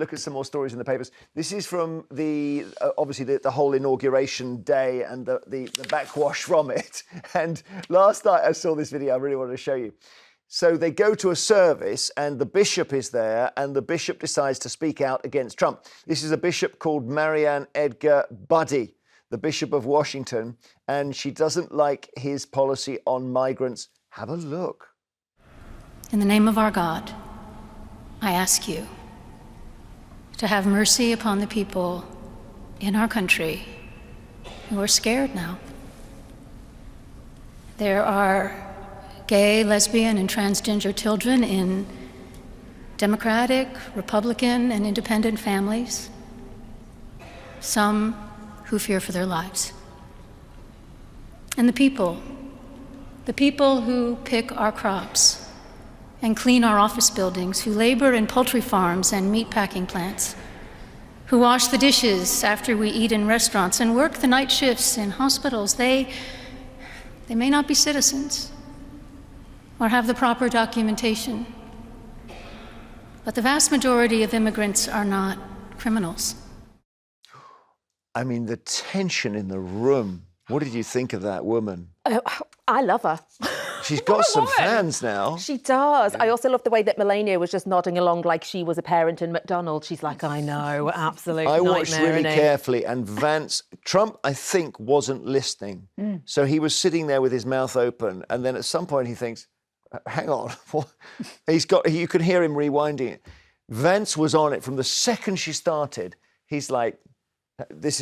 look at some more stories in the papers. This is from the obviously the whole inauguration day and the backwash from it. And last night I saw this video I really wanted to show you. So they go to a service and the bishop is there and the bishop decides to speak out against Trump. This is a bishop called Mariann Edgar Budde, the Bishop of Washington, and she doesn't like his policy on migrants. Have a look. In the name of our God, I ask you to have mercy upon the people in our country who are scared now. There are gay, lesbian, and transgender children in Democratic, Republican, and independent families, some who fear for their lives. And the people who pick our crops and clean our office buildings, who labor in poultry farms and meatpacking plants, who wash the dishes after we eat in restaurants and work the night shifts in hospitals, they may not be citizens or have the proper documentation, but the vast majority of immigrants are not criminals. I mean, the tension in the room. What did you think of that woman? I love her. She's got some fans now. She does. I also love the way that Melania was just nodding along like she was a parent in McDonald's. She's like, I know, absolute I nightmare. watched really carefully, and Trump, I think, wasn't listening. So he was sitting there with his mouth open, and then at some point he thinks, hang on, you could hear him rewinding it. Vance was on it from the second she started. He's like, this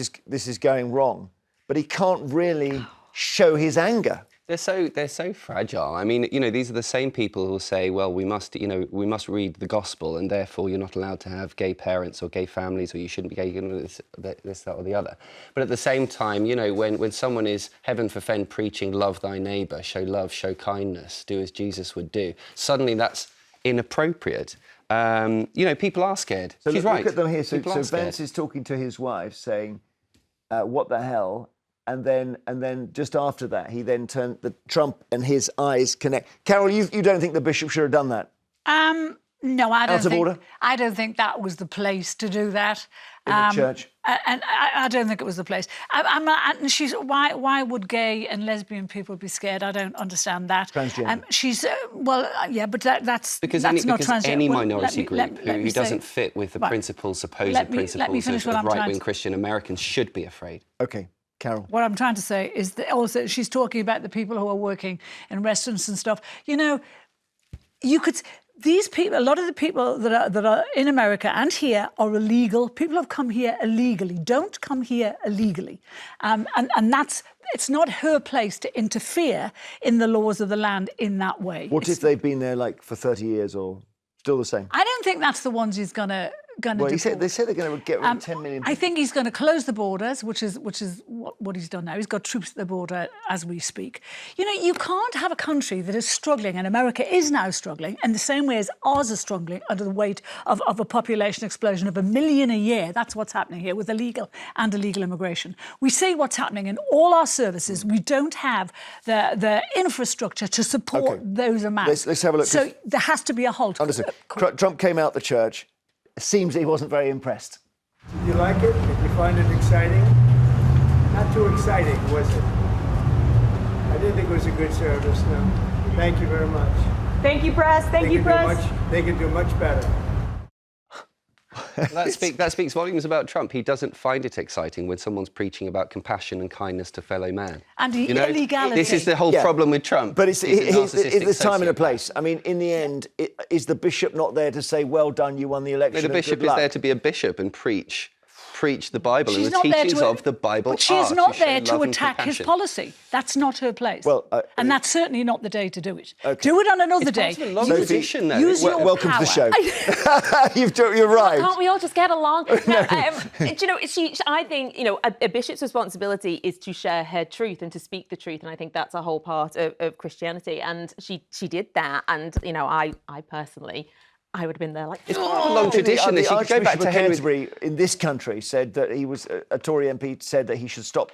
is going wrong. But he can't really show his anger. They're so fragile. I mean, these are the same people who will say, well, we must read the gospel, and therefore you're not allowed to have gay parents or gay families, or you shouldn't be gay, this, that, or the other. But at the same time, when someone is, heaven forfend, preaching, love thy neighbour, show love, show kindness, do as Jesus would do, suddenly that's inappropriate. People are scared. So She's look right. at them here. So scared. Vance is talking to his wife, saying, what the hell? And then just after that, he then turned Trump and his eyes connect. Carol, you don't think the bishop should have done that? No, I don't Out of think. order? I don't think that was the place to do that. In the church? And I don't think it was the place. And she's why would gay and lesbian people be scared? I don't understand that. Transgender. She's but that's Because that's not because transgender. any Well, minority group who doesn't fit with the Right. supposed Let me principles finish of what I'm trying right-wing to- Christian Americans should be afraid. Okay, Carol. What I'm trying to say is that also she's talking about the people who are working in restaurants and stuff. You could. These people, a lot of the people that are in America and here are illegal. People have come here illegally. Don't come here illegally, and it's not her place to interfere in the laws of the land in that way. What if they've been there like for 30 years or still the same? I don't think that's the ones he's going to Well, deport. they said they're going to get rid of 10 million people. I think he's going to close the borders, which is what he's done now. He's got troops at the border as we speak. You can't have a country that is struggling, and America is now struggling, in the same way as ours is struggling under the weight of a population explosion of 1 million a year. That's what's happening here with illegal and illegal immigration. We see what's happening in all our services. We don't have the infrastructure to support those amounts. Let's have a look. So there has to be a halt. Understood. Trump came out the church. It seems he wasn't very impressed. Did you like it? Did you find it exciting? Not too exciting, was it? I didn't think it was a good service, no. Thank you very much. Thank you, press. Thank you, press. They can do much better. That speaks volumes about Trump. He doesn't find it exciting when someone's preaching about compassion and kindness to fellow man. And illegality. This is the whole problem with Trump. But it's the time and a sociopath. place. I mean, in the end, is the bishop not there to say, well done, you won the election? The bishop is there to be a bishop and preach the Bible, She's and the not there teachings of the Bible But she's not show there to love and attack his compassion. policy. That's not her place. Well, and that's certainly not the day to do it. Okay. Do it on another day. Part of a long Use- tradition, though. use your Welcome power. to the show. You're right. Can't we all just get along? No, I think, a bishop's responsibility is to share her truth and to speak the truth. And I think that's a whole part of Christianity. And she did that. And, I personally, I would have been there like... It's part of a long tradition. The If you go back Archbishop to of Henry... Canterbury in this country said that he was, a Tory MP said that he should stop,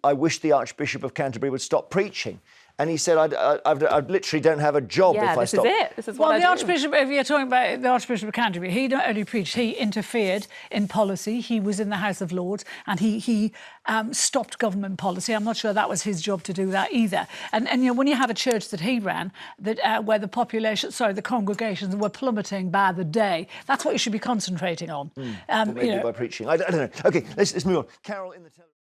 I wish the Archbishop of Canterbury would stop preaching. and he said, I literally don't have a job if I stop. This is it. This is what Well, the I do. Archbishop, if you're talking about the Archbishop of Canterbury, he not only preached, he interfered in policy. He was in the House of Lords and he stopped government policy. I'm not sure that was his job to do that either. And you know, when you have a church that he ran, that where the congregations were plummeting by the day, that's what you should be concentrating on. Or maybe by preaching. I don't know. Okay, let's move on. Carol in the television.